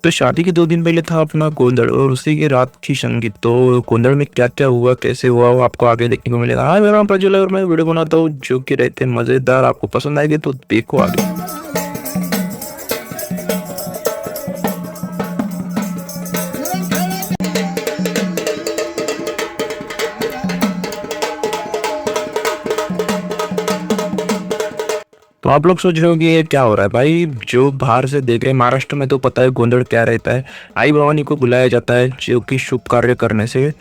तो शादी के 2 दिन पहले था अपना गोंधड़ और उसी की रात थी संगीत। तो गोंधड़ में क्या-क्या हुआ, कैसे हुआ वो आपको आगे देखने को मिलेगा। हाँ, मेरा नाम प्रज्वल है और मैं वीडियो बनाता हूँ जो कि रहते हैं मज़ेदार। आपको पसंद आएगी तो देखो आगे। तो आप लोग सोच रहे हो कि ये क्या हो रहा है भाई। जो बाहर से देख रहे हैं महाराष्ट्र में तो पता है गोंधड़ क्या रहता है। आई भवानी को बुलाया जाता है जो कि शुभ कार्य करने से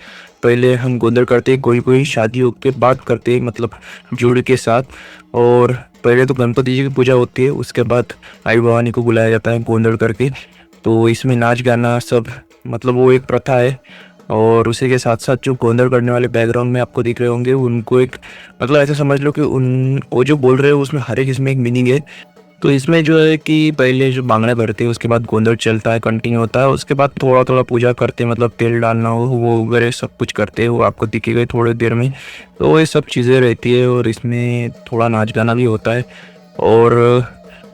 पहले हम गोंधड़ करते हैं। कोई कोई शादियों के बाद करते हैं, मतलब जोड़ी के साथ। और पहले तो गणपति जी की पूजा होती है, उसके बाद आई भवानी को बुलाया जाता है गोंधड़ करके। तो इसमें नाच गाना सब, मतलब वो एक प्रथा है। और उसी के साथ साथ जो गोंधड़ करने वाले बैकग्राउंड में आपको दिख रहे होंगे उनको एक, मतलब ऐसे समझ लो कि उन वो जो बोल रहे हो उसमें हर एक इसमें एक मीनिंग है। तो इसमें जो है कि पहले जो बांगड़े भरते हैं उसके बाद गोंधड़ चलता है, कंटिन्यू होता है। उसके बाद थोड़ा थोड़ा पूजा करते हैं, मतलब तेल डालना हो वो वगैरह सब कुछ करते हैं, वो आपको दिखेगा थोड़ी देर में। तो ये सब चीज़ें रहती है और इसमें थोड़ा नाच गाना भी होता है। और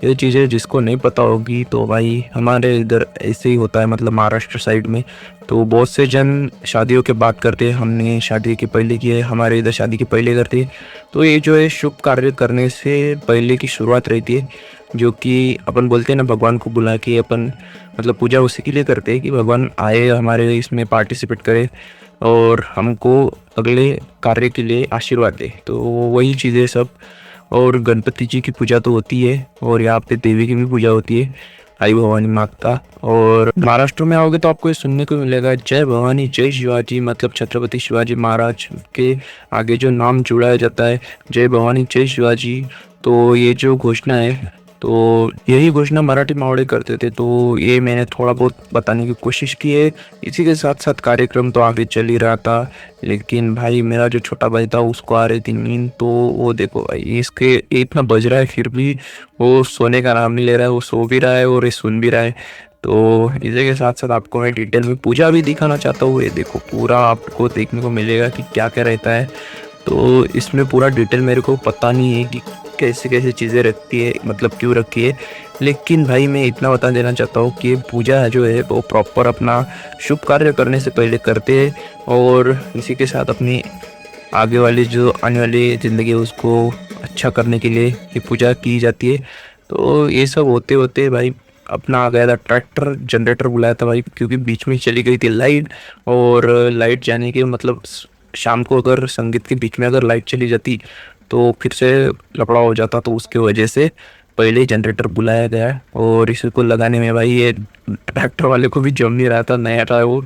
ये चीज़ें जिसको नहीं पता होगी तो भाई हमारे इधर ऐसे ही होता है, मतलब महाराष्ट्र साइड में। तो बहुत से जन शादियों के बाद करते हैं, हमने शादी के पहले की है, हमारे इधर शादी के पहले करते हैं। तो ये जो है शुभ कार्य करने से पहले की शुरुआत रहती है, जो कि अपन बोलते हैं ना भगवान को बुला के अपन, मतलब पूजा उसी के लिए करते हैं कि भगवान आए हमारे इसमें पार्टिसिपेट करे और हमको अगले कार्य के लिए आशीर्वाद दे। तो वही चीज़ें सब। और गणपति जी की पूजा तो होती है और यहाँ पे देवी की भी पूजा होती है, आई भवानी माता। और महाराष्ट्र में आओगे तो आपको ये सुनने को मिलेगा जय भवानी जय शिवाजी, मतलब छत्रपति शिवाजी महाराज के आगे जो नाम जुड़ाया जाता है जय भवानी जय शिवाजी। तो ये जो घोषणा है, तो यही घोषणा मराठी मावड़े करते थे। तो ये मैंने थोड़ा बहुत बताने की कोशिश की है। इसी के साथ साथ कार्यक्रम तो आगे चल ही रहा था, लेकिन भाई मेरा जो छोटा भाई था उसको आ रही थी नींद। तो वो देखो भाई इसके इतना बज रहा है फिर भी वो सोने का नाम नहीं ले रहा है, वो सो भी रहा है और ये सुन भी रहा है। तो इसी के साथ साथ आपको मैं डिटेल में पूजा भी दिखाना चाहता हूँ। ये देखो पूरा आपको देखने को मिलेगा कि क्या क्या रहता है। तो इसमें पूरा डिटेल मेरे को पता नहीं है कि कैसे कैसे चीज़ें रखती है, मतलब क्यों रखी है। लेकिन भाई मैं इतना बता देना चाहता हूँ कि पूजा जो है वो प्रॉपर अपना शुभ कार्य करने से पहले करते हैं और इसी के साथ अपनी आगे वाली जो आने वाली ज़िंदगी है उसको अच्छा करने के लिए ये पूजा की जाती है। तो ये सब होते होते भाई अपना आ गया था ट्रैक्टर, जनरेटर बुलाया था भाई, क्योंकि बीच में चली गई थी लाइट। और लाइट जाने के मतलब शाम को अगर संगीत के बीच में अगर लाइट चली जाती तो फिर से लफड़ा हो जाता। तो उसके वजह से पहले ही जनरेटर बुलाया गया और इसी को लगाने में भाई ये ट्रैक्टर वाले को भी जम नहीं रहा था, नया था वो।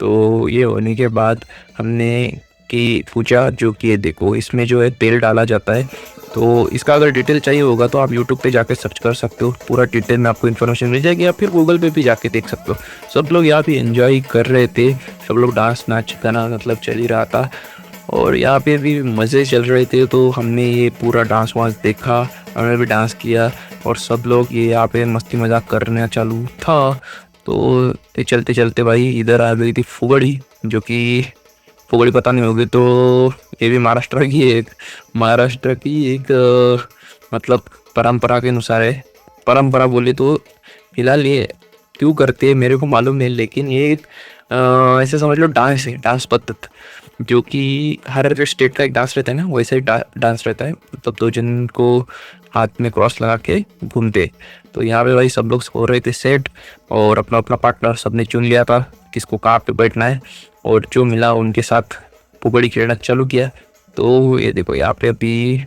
तो ये होने के बाद हमने की पूजा जो कि ये देखो इसमें जो है तेल डाला जाता है। तो इसका अगर डिटेल चाहिए होगा तो आप यूट्यूब पे जाके सर्च कर सकते हो, पूरा डिटेल में आपको इन्फॉर्मेशन मिल जाएगी, या फिर गूगल पे भी जाके देख सकते हो। सब लोग यहाँ पे एंजॉय कर रहे थे, सब लोग डांस नाच गाना मतलब चल ही रहा था और यहाँ पे भी मज़े चल रहे थे। तो हमने ये पूरा डांस वांस देखा, हमने भी डांस किया और सब लोग ये यहाँ पे मस्ती मजाक करना चालू था। तो ये चलते चलते भाई इधर आ गई थी फुगड़ी, जो कि फुगड़ी पता नहीं होगी तो ये भी महाराष्ट्र की एक मतलब परंपरा के अनुसार है। परंपरा बोले तो फिलहाल ये क्यों करते हैं मेरे को मालूम नहीं, लेकिन ये एक ऐसे समझ लो डांस है, डांस पद्धत, जो कि हर स्टेट का एक डांस रहता है ना, वैसे ही डांस रहता है। मतलब 2 जन को हाथ में क्रॉस लगा के घूमते। तो यहाँ पे भाई सब लोग सो रहे थे सेट और अपना अपना पार्टनर सबने चुन लिया था किसको कहाँ पे बैठना है, और जो मिला उनके साथ फुगड़ी खेलना चालू किया। तो ये देखो यहाँ पे अभी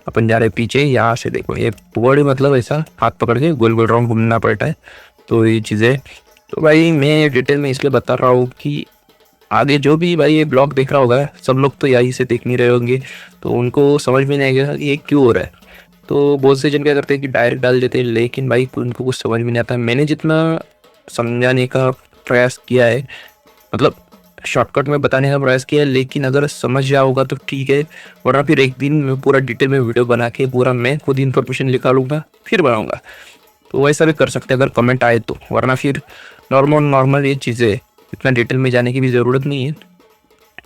अपन जा रहे पीछे, यहाँ से देखो ये फुगड़ी मतलब ऐसा हाथ पकड़ के गोल गोल राउंड घूमना पड़ता है। तो ये चीज़ें तो भाई मैं डिटेल में इसलिए बता रहा हूँ कि आगे जो भी भाई ये ब्लॉग देख रहा होगा सब लोग तो यही से देख नहीं रहे होंगे, तो उनको समझ में नहीं आएगा कि ये क्यों हो रहा है। तो बहुत से जन क्या करते हैं कि डायरेक्ट डाल देते हैं, लेकिन भाई उनको कुछ समझ में नहीं आता। मैंने जितना समझाने का प्रयास किया है, मतलब शॉर्टकट में बताने का प्रयास किया है, लेकिन अगर समझ जाओगा तो ठीक है, वरना फिर एक दिन मैं पूरा डिटेल में वीडियो बना के पूरा मैं खुद इन्फॉर्मेशन निकालूंगा फिर बनाऊंगा। तो वैसा भी कर सकते हैं अगर कमेंट आए तो, वरना फिर नॉर्मल ये चीज़ें इतना डिटेल में जाने की भी ज़रूरत नहीं है,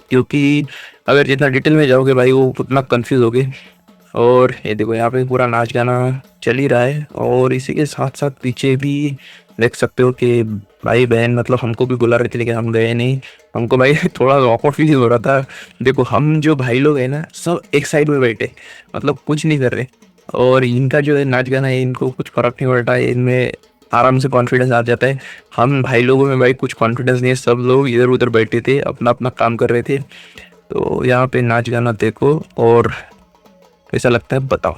क्योंकि अगर जितना डिटेल में जाओगे भाई वो उतना कंफ्यूज होगे। और ये देखो यहाँ पे पूरा नाच गाना चल ही रहा है। और इसी के साथ साथ पीछे भी देख सकते हो कि भाई बहन मतलब हमको भी बुला रहे थे लेकिन हम गए नहीं। हमको भाई थोड़ा ऑकवर्ड फील हो रहा था। देखो हम जो भाई लोग हैं ना सब एक साइड में बैठे, मतलब कुछ नहीं कर रहे। और इनका जो है नाच गाना है इनको कुछ फर्क नहीं पड़ता है, इनमें आराम से कॉन्फिडेंस आ जाता है। हम भाई लोगों में भाई कुछ कॉन्फिडेंस नहीं है, सब लोग इधर उधर बैठे थे अपना अपना काम कर रहे थे। तो यहाँ पे नाच गाना देखो और कैसा लगता है बताओ।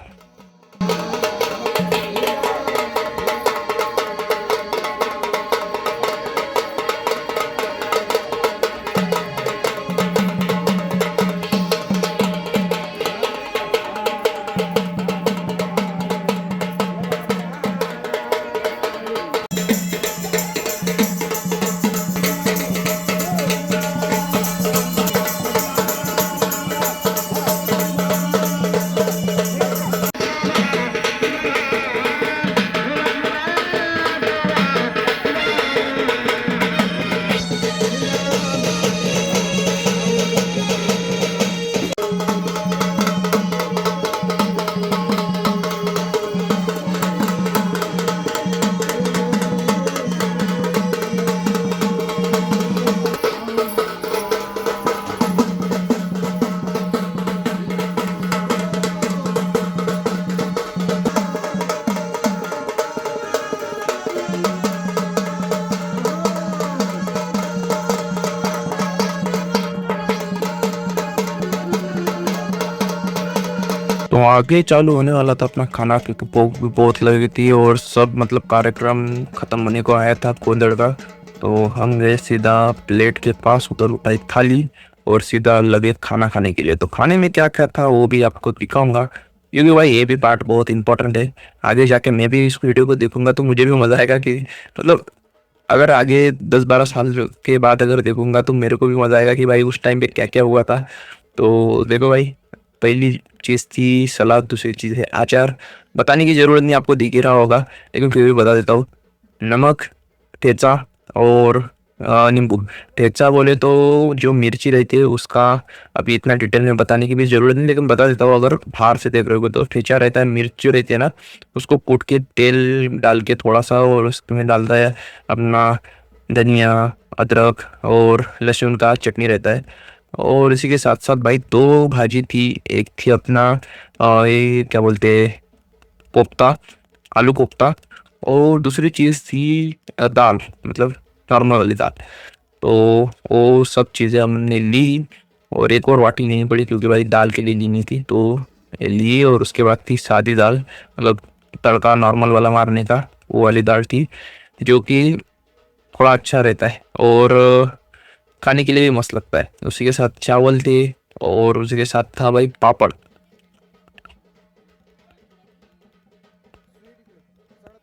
तो आगे चालू होने वाला था अपना खाना क्योंकि भूख भी बहुत लगी थी और सब मतलब कार्यक्रम खत्म होने को आया था गोंदड़ का। तो हम गए सीधा प्लेट के पास, उधर उठाई थाली और सीधा लगे खाना खाने के लिए। तो खाने में क्या क्या था वो भी आपको दिखाऊंगा क्योंकि भाई ये भी पार्ट बहुत इंपॉर्टेंट है। आगे जाके मैं भी इस वीडियो को देखूंगा तो मुझे भी मजा आएगा कि मतलब अगर आगे 10-12 साल के बाद अगर देखूंगा तो मेरे को भी मजा आएगा कि भाई उस टाइम पे क्या क्या हुआ था। तो देखो भाई, पहली चीज़ थी सलाद, दूसरी चीज़ है अचार। बताने की ज़रूरत नहीं, आपको दिख ही रहा होगा लेकिन फिर भी बता देता हूँ। नमक, ठेचा और नींबू। ठेचा बोले तो जो मिर्ची रहती है उसका अभी इतना डिटेल में बताने की भी ज़रूरत नहीं, लेकिन बता देता हूँ। अगर बाहर से देख रहे हो तो ठेचा रहता है, मिर्च जो रहती है ना उसको कूट के तेल डाल के थोड़ा सा और उसमें डालता है अपना धनिया, अदरक और लहसुन का चटनी रहता है। और इसी के साथ साथ भाई दो भाजी थी। एक थी अपना ये क्या बोलते हैं, कोफ्ता, आलू कोफ्ता। और दूसरी चीज़ थी दाल, मतलब नॉर्मल वाली दाल। तो वो सब चीज़ें हमने ली और एक और वाटी लेनी पड़ी क्योंकि भाई दाल के लिए लेनी थी तो ये ली। और उसके बाद थी सादी दाल, मतलब तड़का नॉर्मल वाला मारने का, वो वाली दाल थी जो कि थोड़ा अच्छा रहता है और खाने के लिए भी मस्त लगता है। उसी के साथ चावल थे और उसी के साथ था भाई पापड़।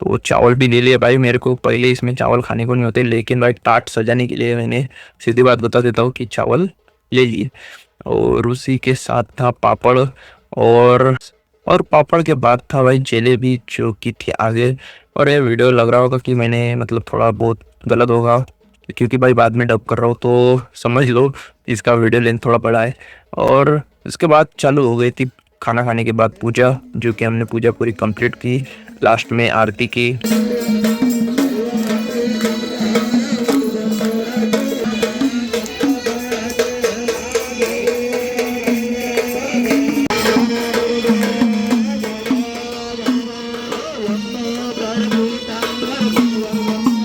तो चावल भी ले लिए भाई, मेरे को पहले इसमें चावल खाने को नहीं होते लेकिन भाई टाट सजाने के लिए मैंने सीधी बात बता देता हूँ कि चावल ले लिए। और उसी के साथ था पापड़ और पापड़ के बाद था भाई जलेबी जो कि थी आगे। और ये वीडियो लग रहा होगा कि मैंने मतलब थोड़ा बहुत गलत होगा क्योंकि भाई बाद में डब कर रहा हूँ तो समझ लो इसका वीडियो लेंथ थोड़ा बड़ा है। और इसके बाद चालू हो गई थी खाना खाने के बाद पूजा, जो कि हमने पूजा पूरी कंप्लीट की, लास्ट में आरती की।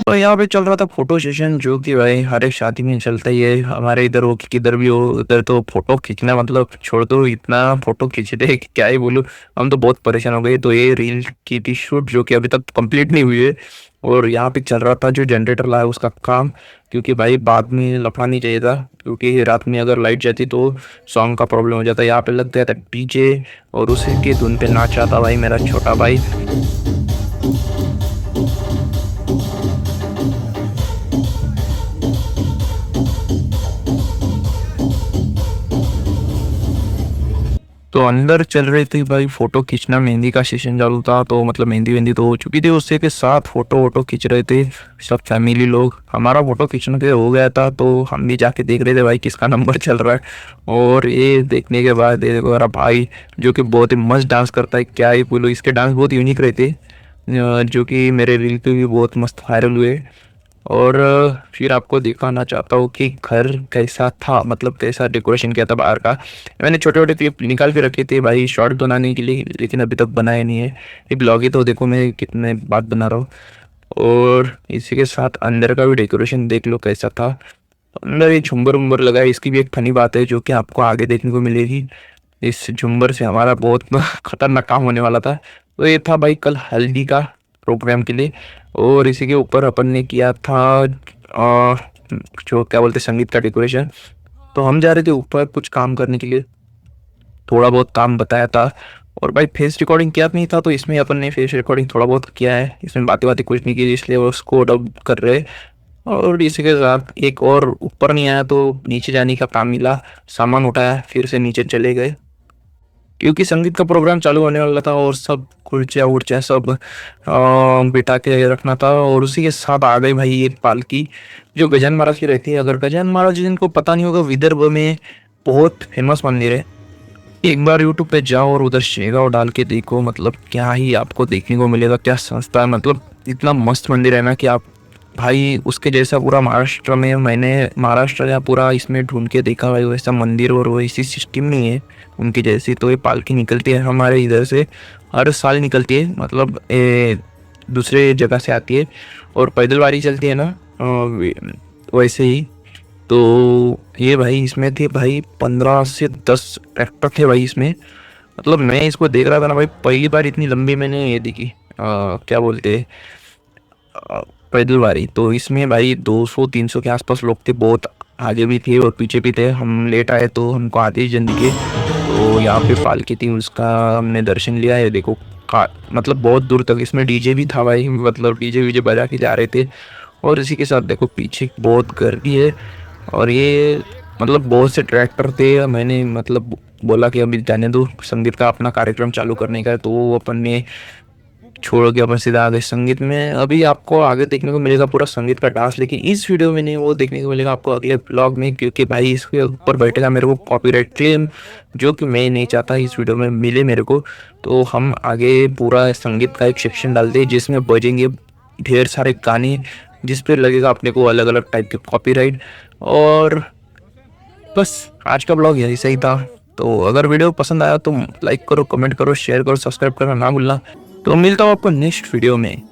तो यहाँ पे चल रहा था फोटो सेशन, जो कि भाई हर एक शादी में चलता ही है, हमारे इधर हो कि किधर भी हो उधर तो फोटो खींचना मतलब छोड़ दो, इतना फोटो खींचते हैं कि क्या ही बोलूँ। हम तो बहुत परेशान हो गए। तो ये रील की थी शूट जो कि अभी तक कंप्लीट नहीं हुई है। और यहाँ पे चल रहा था जो जनरेटर लाया उसका काम, क्योंकि भाई बाद में लफड़ा नहीं चाहिए था क्योंकि रात में अगर लाइट जाती तो सॉन्ग का प्रॉब्लम हो जाता। यहाँ पे लग गया था डीजे और उसी के धुन पे नाच रहा था भाई मेरा छोटा भाई। तो अंदर चल रही थी भाई फोटो खींचना, मेहंदी का सेशन चालू था, तो मतलब मेहंदी वेंदी तो हो चुकी थी, उससे के साथ फोटो वोटो खींच रहे थे सब फैमिली लोग। हमारा फोटो खींचने के हो गया था तो हम भी जाके देख रहे थे भाई किसका नंबर चल रहा है। और ये देखने के बाद ये देखो मेरा भाई जो कि बहुत ही मस्त डांस करता है, क्या ही बोलो, इसके डांस बहुत यूनिक रहते जो कि मेरे रील पे भी बहुत मस्त वायरल हुए। और फिर आपको दिखाना चाहता हूँ कि घर कैसा था, मतलब कैसा डेकोरेशन किया था बाहर का। मैंने छोटे छोटे क्लिप निकाल के रखे थे भाई शॉर्ट बनाने के लिए, लेकिन अभी तक बनाया नहीं है। ये ब्लॉग ही तो देखो मैं कितने बात बना रहा हूँ। और इसी के साथ अंदर का भी डेकोरेशन देख लो कैसा था। अंदर ये झुम्बर उम्बर लगा है, इसकी भी एक फनी बात है जो कि आपको आगे देखने को मिलेगी। इस झुम्बर से हमारा बहुत खतरनाक काम होने वाला था। तो ये था भाई कल हल्दी का प्रोग्राम के लिए। और इसी के ऊपर अपन ने किया था जो क्या बोलते संगीत का डेकोरेशन। तो हम जा रहे थे ऊपर कुछ काम करने के लिए, थोड़ा बहुत काम बताया था। और भाई फेस रिकॉर्डिंग किया नहीं था, तो इसमें अपन ने फेस रिकॉर्डिंग थोड़ा बहुत किया है, इसमें बातें बातें कुछ नहीं की, इसलिए वो उसको डब कर रहे। और इसी के साथ एक और ऊपर नहीं आया तो नीचे जाने का काम मिला, सामान उठाया फिर से नीचे चले गए, क्योंकि संगीत का प्रोग्राम चालू होने वाला था और सब कुर्सियाँ उर्सियाँ सब बिठा के रखना था। और उसी के साथ आ गई भाई ये पालकी जो गजानन महाराज की रहती है। अगर गजानन महाराज जिनको पता नहीं होगा, विदर्भ में बहुत फेमस मंदिर है। एक बार यूट्यूब पे जाओ और उधर शेगांव डाल के देखो, मतलब क्या ही आपको देखने को मिलेगा, क्या संस्था है, मतलब इतना मस्त मंदिर है ना कि आप भाई उसके जैसा पूरा महाराष्ट्र में, मैंने महाराष्ट्र या पूरा इसमें ढूंढ के देखा भाई वैसा मंदिर और वैसी सिस्टम नहीं है उनकी जैसी। तो ये पालकी निकलती है हमारे इधर से, हर साल निकलती है, मतलब दूसरे जगह से आती है और पैदल वारी चलती है ना, वैसे ही। तो ये भाई इसमें थे भाई 15 से 10 ट्रैक्टर थे भाई इसमें। मतलब मैं इसको देख रहा था ना भाई, पहली बार इतनी लंबी मैंने ये देखी क्या बोलते पैदल वारी। तो इसमें भाई 200-300 के आसपास लोग थे, बहुत आगे भी थे और पीछे भी थे। हम लेट आए तो हमको आते ही जल्दी के, तो यहाँ पे पालकी थी उसका हमने दर्शन लिया है। देखो मतलब बहुत दूर तक इसमें डीजे भी था भाई, मतलब डीजे वीजे बजा के जा रहे थे। और इसी के साथ देखो पीछे बहुत गर्दी है और ये मतलब बहुत से ट्रैक्टर थे। मैंने मतलब बोला कि अभी जाने दो, संगीत का अपना कार्यक्रम चालू करने का है, तो वो अपन ने छोड़ के अपन सीधा आ गए संगीत में। अभी आपको आगे देखने को मिलेगा पूरा संगीत का डांस, लेकिन इस वीडियो में नहीं, वो देखने को मिलेगा आपको अगले ब्लॉग में, क्योंकि भाई इसके ऊपर बैठेगा मेरे को कॉपीराइट क्लेम, जो कि मैं नहीं चाहता इस वीडियो में मिले मेरे को। तो हम आगे पूरा संगीत का एक सेक्शन डालते हैं जिसमें बजेंगे ढेर सारे गाने, जिस पे लगेगा अपने को अलग अलग टाइप के कॉपीराइट। और बस आज का ब्लॉग यही सही था। तो अगर वीडियो पसंद आया तो लाइक करो, कमेंट करो, शेयर करो, सब्सक्राइब करना ना भूलना। तो मिलता हूँ आपको नेक्स्ट वीडियो में।